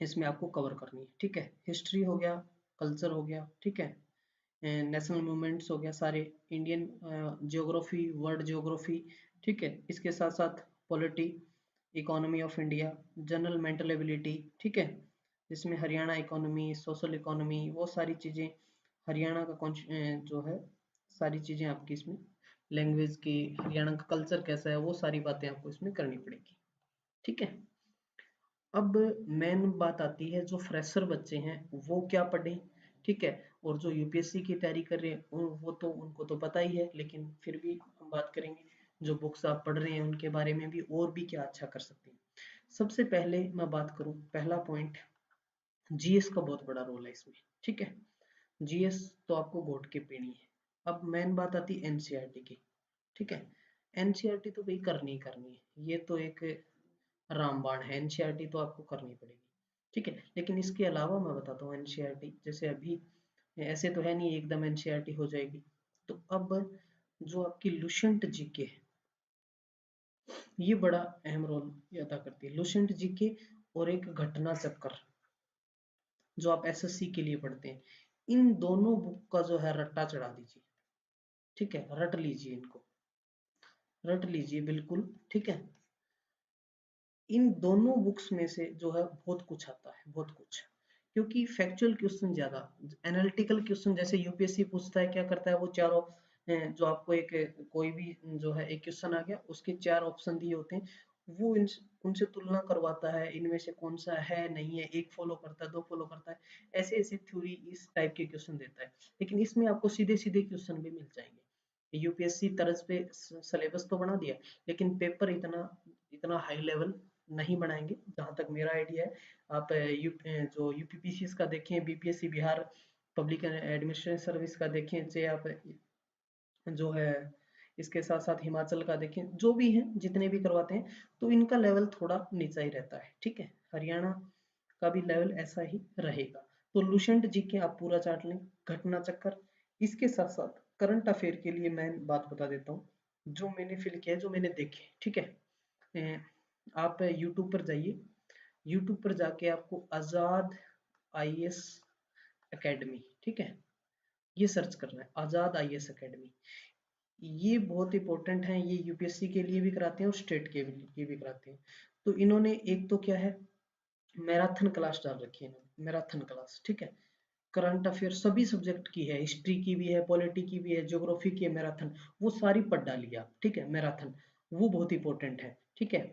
इसमें आपको कवर करनी है, ठीक है। हिस्ट्री हो गया, कल्चर हो गया, ठीक है, नेशनल मूवमेंट्स हो गया सारे, इंडियन ज्योग्राफी, वर्ल्ड ज्योग्राफी, ठीक है। इसके साथ साथ polity, economy of India, general mental ability, ठीक है, जिसमें हरियाणा इकोनॉमी, सोशल इकोनॉमी, वो सारी चीजें, हरियाणा का जो है सारी चीजें आपकी इसमें, लैंग्वेज की, हरियाणा का कल्चर कैसा है, वो सारी बातें आपको इसमें करनी पड़ेगी, ठीक है। अब मेन बात आती है जो फ्रेशर बच्चे हैं वो क्या पढ़ें, ठीक है। और जो यूपीएससी की तैयारी कर रहे हैं वो तो उनको तो पता ही है, लेकिन फिर भी हम बात करेंगे जो बुक्स आप पढ़ रहे हैं उनके बारे में भी, और भी क्या अच्छा कर सकते हैं। सबसे पहले मैं बात करूं, पहला पॉइंट, जीएस का बहुत बड़ा रोल है इसमें, ठीक है। जीएस तो आपको घोट के पीनी है। अब मेन बात आती है एनसीईआरटी की, ठीक है। एनसीईआरटी तो भाई करनी ही करनी है, ये तो एक रामबाण है, एनसीईआरटी तो आपको करनी पड़ेगी, ठीक है। लेकिन इसके अलावा मैं बताता हूँ एनसीईआरटी, जैसे अभी ऐसे तो है नहीं एकदम एनसीईआरटी हो जाएगी। तो अब जो आपकी लुसेंट जीके है, ये बड़ा अहम रोल अदा करती है, लुसेंट जीके और एक घटना चक्कर जो आप एसएससी के लिए पढ़ते हैं। इन दोनों बुक का जो है रट्टा चढ़ा दीजिए, ठीक है, रट लीजिए इनको, रट लीजिए बिल्कुल, ठीक है। इन दोनों बुक्स में से जो है बहुत कुछ आता है, बहुत कुछ, क्योंकि फैक्चुअल क्वेश्चन ज्यादा, एनालिटिकल क्वेश्चन जैसे यूपीएससी पूछता है, क्या करता है वो चारों जो आपको एक कोई भी जो है एक क्वेश्चन आ गया उसके चार ऑप्शन दिए होते हैं, वो उनसे तुलना करवाता है, इनमें से कौन सा है नहीं है, एक फॉलो करता है, दो फॉलो करता है, ऐसे ऐसे थ्योरी इस टाइप के क्वेश्चन देता है। लेकिन इसमें आपको सीधे सीधे क्वेश्चन भी मिल जाएंगे, यूपीएससी तरज पे सिलेबस तो बना दिया, लेकिन पेपर इतना इतना हाई लेवल नहीं बनाएंगे जहां तक मेरा आइडिया है। आप जो यूपीपीसीएस का देखें, BPSC Bihar public administration service का देखें, चाहे आप जो है इसके साथ साथ हिमाचल का देखें, जो भी है जितने भी करवाते हैं, तो इनका लेवल थोड़ा नीचा ही रहता है, ठीक है। हरियाणा का भी लेवल ऐसा ही रहेगा। तो लुसेंट जी के आप पूरा चार्ट लें, घटना चक्कर, इसके साथ साथ करंट अफेयर के लिए मैं बात बता देता हूँ जो मैंने फिल किया है, जो मैंने देखे, ठीक है। आप यूट्यूब पर जाइए, यूट्यूब पर जाके आपको आजाद आईएएस एकेडमी, ठीक है, ये सर्च करना है, आजाद आईएएस एकेडमी। ये बहुत इंपॉर्टेंट है, ये यूपीएससी के लिए भी कराते हैं और स्टेट के लिए भी कराते हैं। तो इन्होंने एक तो क्या है, मैराथन क्लास डाल रखी है इन्होंने, मैराथन क्लास, ठीक है। करंट अफेयर सभी सब्जेक्ट की है, हिस्ट्री की भी है, पॉलिटी की भी है, ज्योग्राफी की है, मैराथन वो सारी पढ़ डालिए आप, ठीक है। मैराथन वो बहुत इंपॉर्टेंट है, ठीक है।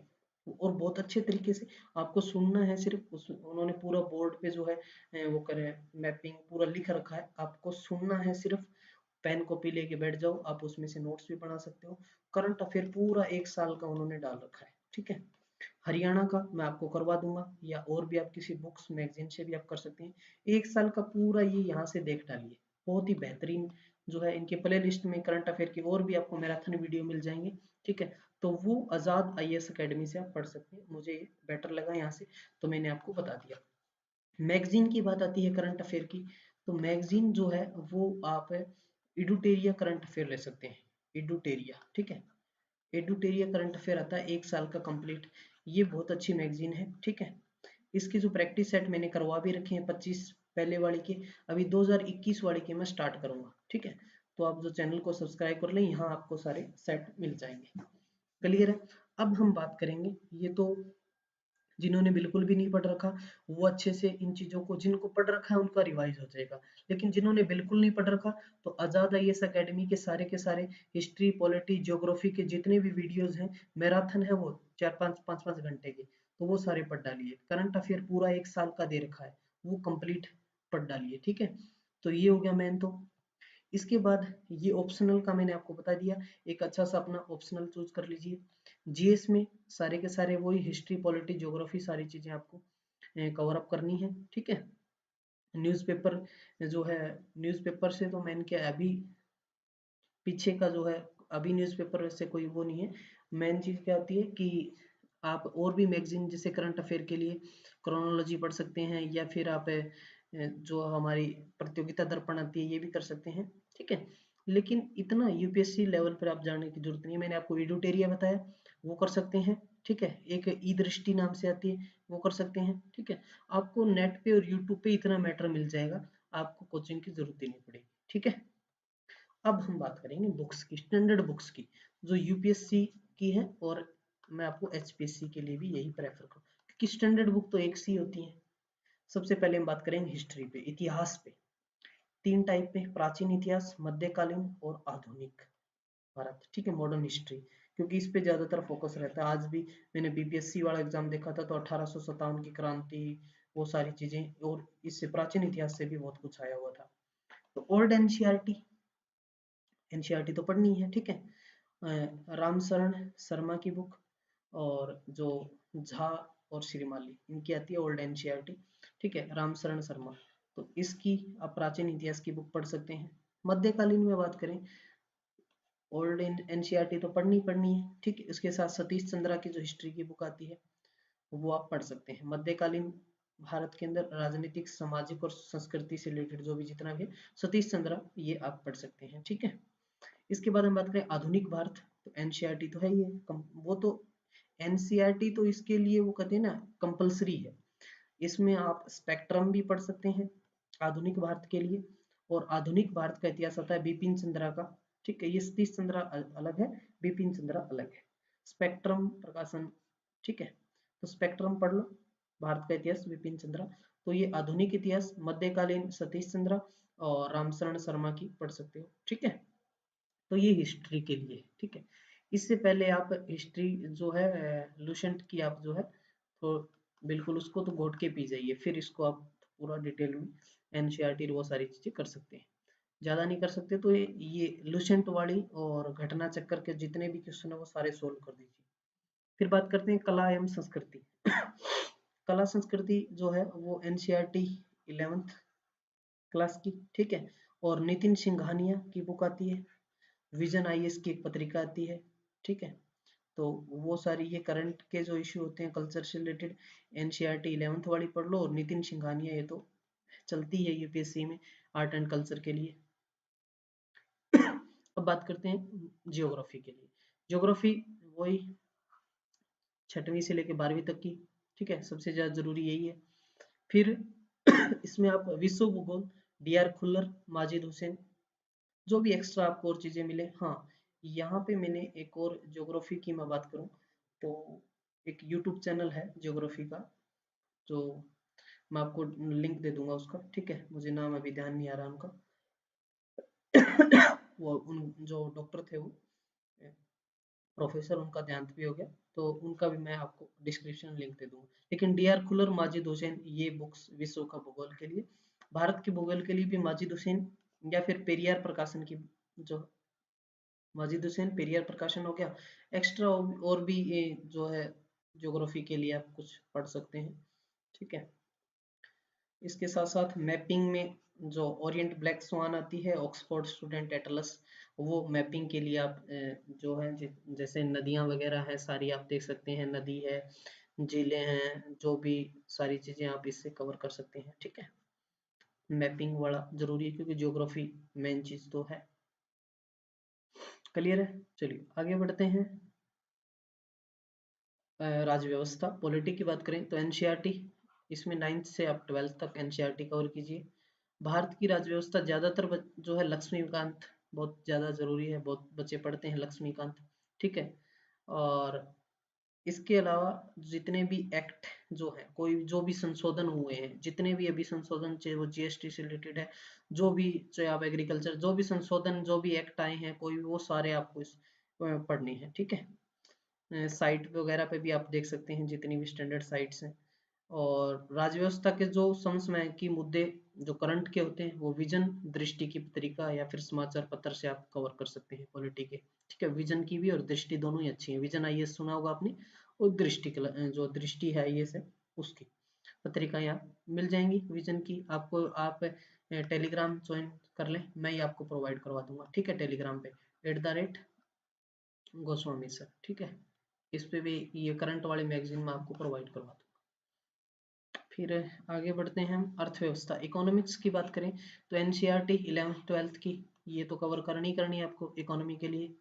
और बहुत अच्छे तरीके से आपको सुनना है, सिर्फ उन्होंने पूरा बोर्ड पे जो है वो करे मैपिंग पूरा लिख रखा है, आपको सुनना है सिर्फ, पेन कॉपी लेके बैठ जाओ, आप उसमें से नोट्स भी बना सकते हो। करंट अफेयर पूरा एक साल का उन्होंने डाल रखा है, ठीक है। हरियाणा का मैं आपको करवा दूंगा, या और भी आप किसी बुक्स मैगजीन से भी आप कर सकते हैं। एक साल का पूरा ये यहाँ से देख डालिए, बहुत ही बेहतरीन जो है इनके प्ले लिस्ट में करंट अफेयर की और भी आपको मैराथन वीडियो मिल जाएंगे, ठीक है। तो वो आजाद आईएएस एकेडमी से आप पढ़ सकते हैं, मुझे बेटर लगा यहाँ से, तो मैंने आपको बता दिया। मैगजीन की बात आती है करंट अफेयर की, तो मैगजीन जो है वो आप इडुटेरिया करंट अफेयर ले सकते हैं, इडुटेरिया, ठीक है। एडुटेरिया करंट अफेयर आता है एक साल का कंप्लीट, ये बहुत अच्छी मैगजीन है, ठीक है। इसकी जो प्रैक्टिस सेट मैंने करवा भी रखे हैं 25 पहले वाले के, अभी 2021 वाले के मैं स्टार्ट करूंगा, ठीक है। तो आप जो चैनल को सब्सक्राइब कर लें, यहाँ आपको सारे सेट मिल जाएंगे, क्लियर है। अब हम बात करेंगे, ये तो जिन्होंने बिल्कुल भी नहीं पढ़ रखा वो अच्छे से इन चीजों को, जिनको पढ़ रखा है उनका रिवाइज हो जाएगा, लेकिन जिन्होंने बिल्कुल नहीं पढ़ रखा तो आजाद आईएएस एकेडमी के सारे हिस्ट्री पॉलिटी ज्योग्राफी के जितने भी वीडियोस हैं, मैराथन है वो 4-5 घंटे के, तो वो सारे पढ़ डालिए। करंट अफेयर पूरा एक साल का दे रखा है, वो कंप्लीट पढ़ डालिए, ठीक है। तो ये हो गया मैन। तो इसके बाद ये ऑप्शनल का मैंने आपको बता दिया, एक अच्छा सा अपना ऑप्शनल चूज कर लीजिए। जीएस में सारे के सारे वही हिस्ट्री पॉलिटी ज्योग्राफी सारी चीजें आपको कवर अप करनी है, ठीक है। न्यूज़पेपर जो है, न्यूज़पेपर से तो मैंने क्या अभी पीछे का जो है, अभी न्यूज़पेपर से कोई वो नहीं है। मेन चीज क्या होती है कि आप और भी मैगजीन जैसे करंट अफेयर के लिए क्रोनोलॉजी पढ़ सकते हैं, या फिर आप जो हमारी प्रतियोगिता दर्पण आती है ये भी कर सकते हैं, ठीक है। लेकिन इतना यूपीएससी लेवल पर आप जाने की जरूरत नहीं है, मैंने आपको एडुटेरिया बताया वो कर सकते हैं, ठीक है। एक ई दृष्टि नाम से आती है वो कर सकते हैं, ठीक है। आपको नेट पे और यूट्यूब पे इतना मैटर मिल जाएगा, आपको कोचिंग की जरूरत ही नहीं पड़ेगी, ठीक है। अब हम बात करेंगे बुक्स की, स्टैंडर्ड बुक्स की जो यूपीएससी की है, और मैं आपको एचपीएससी के लिए भी यही प्रेफर करूँ, क्योंकि स्टैंडर्ड बुक तो एक सी होती है। सबसे पहले हम बात करेंगे हिस्ट्री पे, इतिहास पे। तीन टाइप पे, प्राचीन इतिहास, मध्यकालीन और आधुनिक। भारत, ठीक है, मॉडर्न हिस्ट्री, क्योंकि इस पे ज्यादातर फोकस रहता है। आज भी मैंने बीपीएससी वाला एग्जाम देखा था तो 1857 की क्रांति, वो सारी चीजें, और इससे प्राचीन इतिहास से भी बहुत कुछ आया हुआ था। तो ओल्ड एनसीईआरटी, एनसीईआरटी तो पढ़नी है, ठीक है। रामशरण शर्मा की बुक, और जो झा और श्रीमाली, इनकी आती है ओल्ड एनसीईआरटी, ठीक है, रामशरण शर्मा। तो इसकी आप प्राचीन इतिहास की बुक पढ़ सकते हैं। मध्यकालीन में बात करें, ओल्ड एनसीईआरटी तो पढ़नी है, ठीक है। इसके साथ सतीश चंद्रा की जो हिस्ट्री की बुक आती है वो आप पढ़ सकते हैं। मध्यकालीन भारत के अंदर राजनीतिक, सामाजिक और संस्कृति से रिलेटेड जो भी जितना भी है, सतीश चंद्रा, ये आप पढ़ सकते हैं, ठीक है। इसके बाद हम बात करें आधुनिक भारत, तो एनसीईआरटी तो है ही है, वो तो एनसीईआरटी तो इसके लिए वो कहते हैं ना कंपलसरी है। इसमें आप स्पेक्ट्रम भी पढ़ सकते हैं आधुनिक भारत के लिए, और आधुनिक भारत का इतिहास आता है बिपिन चंद्रा का, ठीक है। ये सतीश चंद्रा अलग है, बिपिन चंद्रा अलग है। स्पेक्ट्रम प्रकाशन, ठीक है, तो स्पेक्ट्रम पढ़ लो, भारत का इतिहास बिपिन चंद्रा। तो ये आधुनिक इतिहास मध्यकालीन सतीश चंद्रा और रामशरण शर्मा की पढ़ सकते हो, ठीक है। तो ये हिस्ट्री के लिए, ठीक है। इससे पहले आप हिस्ट्री जो है लुसेंट की आप जो है तो बिल्कुल उसको तो घोट के पी जाइए, फिर इसको आप पूरा डिटेल में एनसीईआरटी वो सारी चीजें कर सकते हैं। ज्यादा नहीं कर सकते तो ये लुसेंट वाली और घटना चक्कर के जितने भी क्वेश्चन है वो सारे सोल्व कर दीजिए। फिर बात करते हैं कला एवं संस्कृति। कला संस्कृति जो है वो एनसीईआरटी 11th क्लास की, ठीक है। और नितिन सिंघानिया की बुक आती है, विजन आईएएस की एक पत्रिका आती है, ठीक है। तो वो सारी ये करंट के जो इश्यू होते हैं कल्चर से रिलेटेड, एनसीईआरटी 11th वाली पढ़ लो, और नितिन सिंघानिया ये तो चलती है यूपीएससी में आर्ट एंड कल्चर के लिए। अब बात करते हैं जियोग्राफी के लिए। जियोग्राफी वही 6वीं से लेकर 12वीं तक की, ठीक है, सबसे ज्यादा जरूरी यही है। फिर इसमें आप विश्व भूगोल, डीआर खुल्लर, माजिद हुसैन, जो भी एक्स्ट्रा आपको और चीजें मिले। हाँ, यहाँ पे मैंने एक और ज्योग्राफी की मैं बात करूँ तो एक यूट्यूब चैनल है ज्योग्राफी का, जो मैं आपको लिंक दे दूंगा उसका, ठीक है, मुझे नाम अभी ध्यान नहीं आ रहा उनका। वो उन जो डॉक्टर थे वो प्रोफेसर, उनका देहांत भी हो गया, तो उनका भी मैं आपको डिस्क्रिप्शन लिंक दे दूंगा। लेकिन डीआर खुलर, माजिद हुसैन, ये बुक्स विश्व का भूगोल के लिए, भारत के भूगोल के लिए भी माजिद हुसैन, या फिर पेरियार प्रकाशन की जो माजिद हुसैन पेरियार प्रकाशन हो गया। एक्स्ट्रा और भी ये जो है ज्योग्राफी के लिए आप कुछ पढ़ सकते हैं, ठीक है। इसके साथ साथ मैपिंग में जो ओरिएंट ब्लैक स्वान आती है, ऑक्सफोर्ड स्टूडेंट एटलस, वो मैपिंग के लिए आप जो है जैसे नदियां वगैरह है सारी आप देख सकते हैं, नदी है, झीलें हैं, जो भी सारी चीजें आप इससे कवर कर सकते हैं, ठीक है। मैपिंग वाला जरूरी है क्योंकि ज्योग्राफी मेन चीज तो है। क्लियर है, चलिए आगे बढ़ते हैं। राज्य व्यवस्था पॉलिटी की बात करें तो एनसीईआरटी, इसमें 9th से आप 12th तक एनसीईआरटी कवर कीजिए। भारत की राज्य व्यवस्था ज्यादातर जो है लक्ष्मीकांत, बहुत ज्यादा जरूरी है, बहुत बच्चे पढ़ते हैं लक्ष्मीकांत, ठीक है। और इसके अलावा जितने भी एक्ट जो है, कोई जो भी संशोधन हुए हैं, जितने भी अभी संशोधन, चाहे वो जीएसटी से रिलेटेड है, जो भी, चाहे आप एग्रीकल्चर, जो भी संशोधन, जो भी एक्ट आए हैं कोई भी, वो सारे आपको पढ़ने हैं, ठीक है। साइट वगैरह पे भी आप देख सकते हैं जितनी भी स्टैंडर्ड साइट्स हैं। और राज्य व्यवस्था के जो समसामयिक मुद्दे जो करंट के होते हैं वो विजन दृष्टि की पत्रिका या फिर समाचार पत्र से आप कवर कर सकते हैं पॉलिटी के, ठीक है। विजन की भी और दृष्टि दोनों ही अच्छी है, विजन आईएएस सुना होगा आपने, और दृष्टि जो दृष्टि है आईएएस है उसकी पत्रिकाएं आप मिल जाएंगी विजन की। आपको आप टेलीग्राम ज्वाइन कर लें, मैं ही आपको प्रोवाइड करवा दूंगा, ठीक है, टेलीग्राम पे @गोस्वामी सर, ठीक है। इस पे भी ये करंट वाले मैगजीन में आपको प्रोवाइड करवा दूंगा। फिर आगे बढ़ते हैं हम अर्थव्यवस्था, इकोनॉमिक्स की बात करें तो एनसीईआरटी 11th 12th की ये तो कवर करनी है आपको इकोनॉमी के लिए।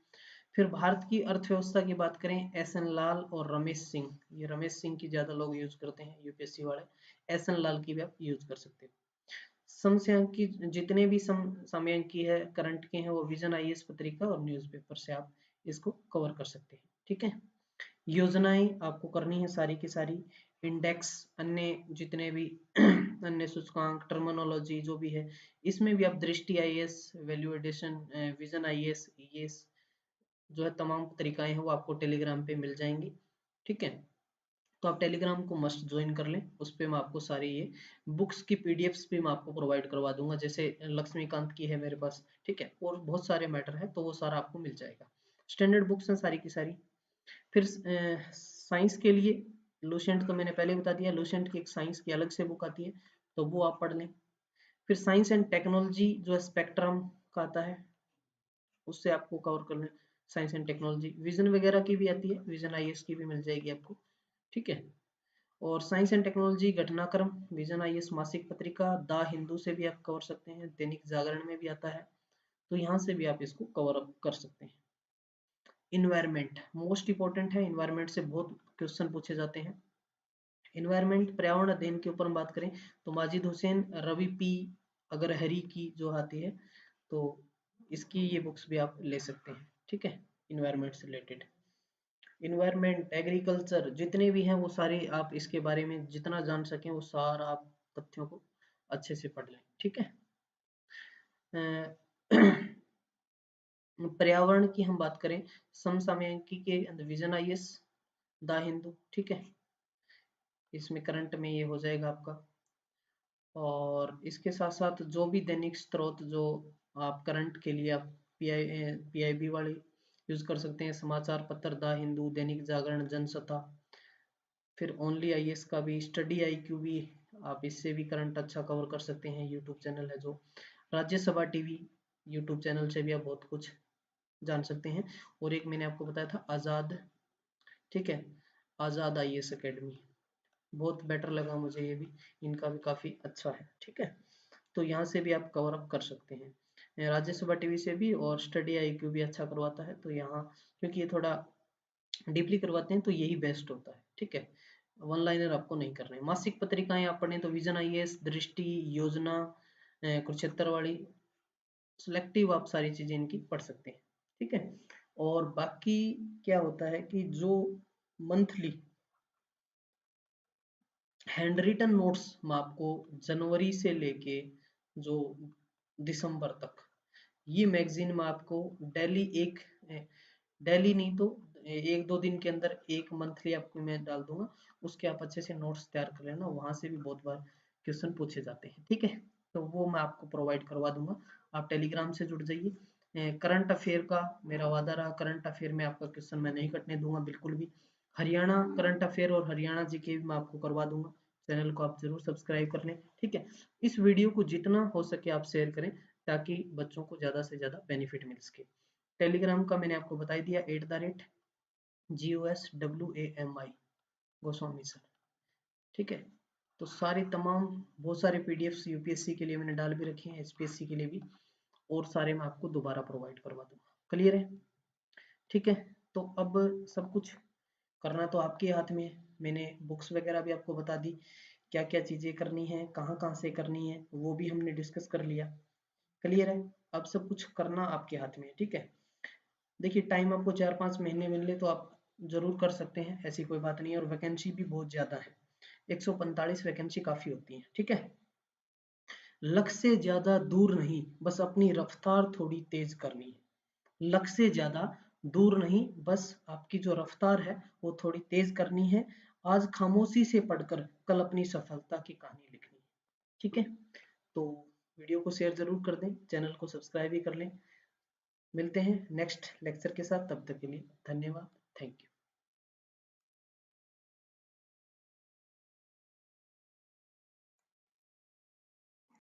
फिर भारत की अर्थव्यवस्था की बात करें, एस एन लाल और रमेश सिंह, ये रमेश सिंह की ज्यादा लोग यूज करते हैं यूपीएससी वाले, एस एन लाल की भी आप यूज कर सकते हो। समसामयिकी जितने भी समसामयिकी है करंट के हैं वो विजन आईएएस पत्रिका और न्यूज़पेपर से आप इसको कवर कर सकते हैं, ठीक है। योजनाएं आपको करनी है सारी की सारी, इंडेक्स, अन्य जितने भी अन्य सूचकांक, टर्मिनोलॉजी जो भी है, इसमें भी आप Drishti IAS, value addition, vision IAS, ईएएस, जो है तमाम पत्रिकाएं हैं वो आपको टेलीग्राम पे मिल जाएंगी। ठीक है, तो आप टेलीग्राम को मस्ट ज्वाइन कर लें। उस पर मैं आपको सारी ये बुक्स की पीडीएफ्स भी मैं आपको प्रोवाइड करवा दूंगा, जैसे लक्ष्मीकांत की है मेरे पास। ठीक है, और बहुत सारे मैटर है, तो वो सारा आपको मिल जाएगा। स्टैंडर्ड बुक्स हैं सारी की सारी। फिर साइंस के लिए लूसेंट तो मैंने पहले बता दिया, लूसेंट की एक साइंस की अलग से बुक आती है, तो वो आप पढ़ लें। फिर साइंस एंड टेक्नोलॉजी जो स्पेक्ट्रम का आता है, उससे आपको कवर कर लें। साइंस एंड टेक्नोलॉजी विजन वगैरह की भी आती है, विजन आईएएस की भी मिल जाएगी आपको। ठीक है, और साइंस एंड टेक्नोलॉजी घटनाक्रम विजन आईएएस मासिक पत्रिका द हिंदू से भी आप कवर सकते हैं, दैनिक जागरण में भी आता है, तो यहाँ से भी आप इसको कवर अप कर सकते हैं। इन्वायरमेंट मोस्ट इंपॉर्टेंट है, इन्वायरमेंट से बहुत क्वेश्चन पूछे जाते हैं। इन्वायरमेंट पर्यावरण अध्ययन के ऊपर हम बात करें तो माजिद हुसैन रवि पी अग्रहरी की जो आती है, तो इसकी ये बुक्स भी आप ले सकते हैं। ठीक है, इन्वायरमेंट से रिलेटेड, इन्वायरमेंट एग्रीकल्चर जितने भी हैं वो सारे आप इसके बारे में जितना जान सकें वो सारा आप तथ्यों को अच्छे से पढ़ लें। ठीक है, पर्यावरण की हम बात करें, समसामयिकी के विजन आईएएस द हिंदू। ठीक है, इसमें करंट में ये हो जाएगा आपका। और इसके साथ साथ जो भी दैनिक स्रोत जो आप करंट के लिए आप पीआईबी वाले यूज कर सकते हैं, समाचार पत्र द हिंदू, दैनिक जागरण, जनसत्ता। फिर ओनली आईएएस का भी, स्टडी आईक्यू भी, आप इससे भी करंट अच्छा कवर कर सकते हैं। यूट्यूब चैनल है जो राज्यसभा टीवी, यूट्यूब चैनल से भी आप बहुत कुछ जान सकते हैं। और एक मैंने आपको बताया था आजाद, ठीक है, आजाद आईएएस एकेडमी, बहुत बेटर लगा मुझे ये भी, इनका भी काफी अच्छा है। ठीक है, तो यहाँ से भी आप कवर अप कर सकते हैं, राज्यसभा टीवी से भी, और स्टडी आईक्यू भी अच्छा करवाता है, तो यहाँ क्योंकि ये थोड़ा डीपली करवाते हैं तो यही बेस्ट होता है। ठीक है, वन लाइनर आपको नहीं करना है। मासिक पत्रिकाएं आप पढ़ें तो विजन आईएएस, दृष्टि, योजना, कुरुक्षेत्र वाली, सिलेक्टिव आप सारी चीजें इनकी पढ़ सकते हैं। ठीक है, और बाकी क्या होता है कि जो मंथली हैंड रिटन नोट्स मैं आपको जनवरी से लेके जो दिसंबर तक, ये मैगजीन में आपको डेली एक, डेली नहीं तो एक दो दिन के अंदर एक मंथली आपको मैं डाल दूंगा, उसके आप अच्छे से नोट्स तैयार कर लेना, वहां से भी बहुत बार क्वेश्चन पूछे जाते हैं। ठीक है, तो वो मैं आपको प्रोवाइड करवा दूंगा, आप टेलीग्राम से जुड़ जाइए। करंट अफेयर का मेरा वादा रहा, करंट अफेयर में आपका क्वेश्चन मैं नहीं कटने दूंगा बिल्कुल भी। हरियाणा करंट अफेयर और हरियाणा जीके भी मैं आपको करवा दूंगा, चैनल को आप जरूर सब्सक्राइब कर लें। ठीक है, इस वीडियो को जितना हो सके आप शेयर करें, ताकि बच्चों को ज़्यादा से ज़्यादा बेनिफिट मिल सके। टेलीग्राम का मैंने आपको बता दिया, @GOSWAMI गोस्वामी सर। ठीक है, तो सारे तमाम बहुत सारे पीडीएफ्स यूपीएससी के लिए मैंने डाल भी रखे हैं, एसपीएससी के लिए भी, और सारे मैं आपको दोबारा प्रोवाइड करवा दूंगा। क्लियर है? ठीक है, तो अब सब कुछ करना तो आपके हाथ में है। मैंने बुक्स वगैरह भी आपको बता दी, क्या क्या चीज़ें करनी है, कहाँ कहाँ से करनी है, वो भी हमने डिस्कस कर लिया। क्लियर है? अब सब कुछ करना आपके हाथ में है। ठीक है, देखिए टाइम आपको 4-5 महीने मिल ले तो आप जरूर कर सकते हैं, ऐसी कोई बात नहीं है, और वैकेंसी भी बहुत ज़्यादा है, 145 वैकेंसी काफ़ी होती है। ठीक है, लक्ष्य से ज़्यादा दूर नहीं, बस अपनी रफ्तार थोड़ी तेज करनी है। लक्ष्य से ज़्यादा दूर नहीं, बस आपकी जो रफ्तार है वो थोड़ी तेज करनी है। आज खामोशी से पढ़कर कल अपनी सफलता की कहानी लिखनी है। ठीक है, तो वीडियो को शेयर जरूर कर दें, चैनल को सब्सक्राइब भी कर लें। मिलते हैं नेक्स्ट लेक्चर के साथ, तब तक के लिए धन्यवाद, थैंक यू।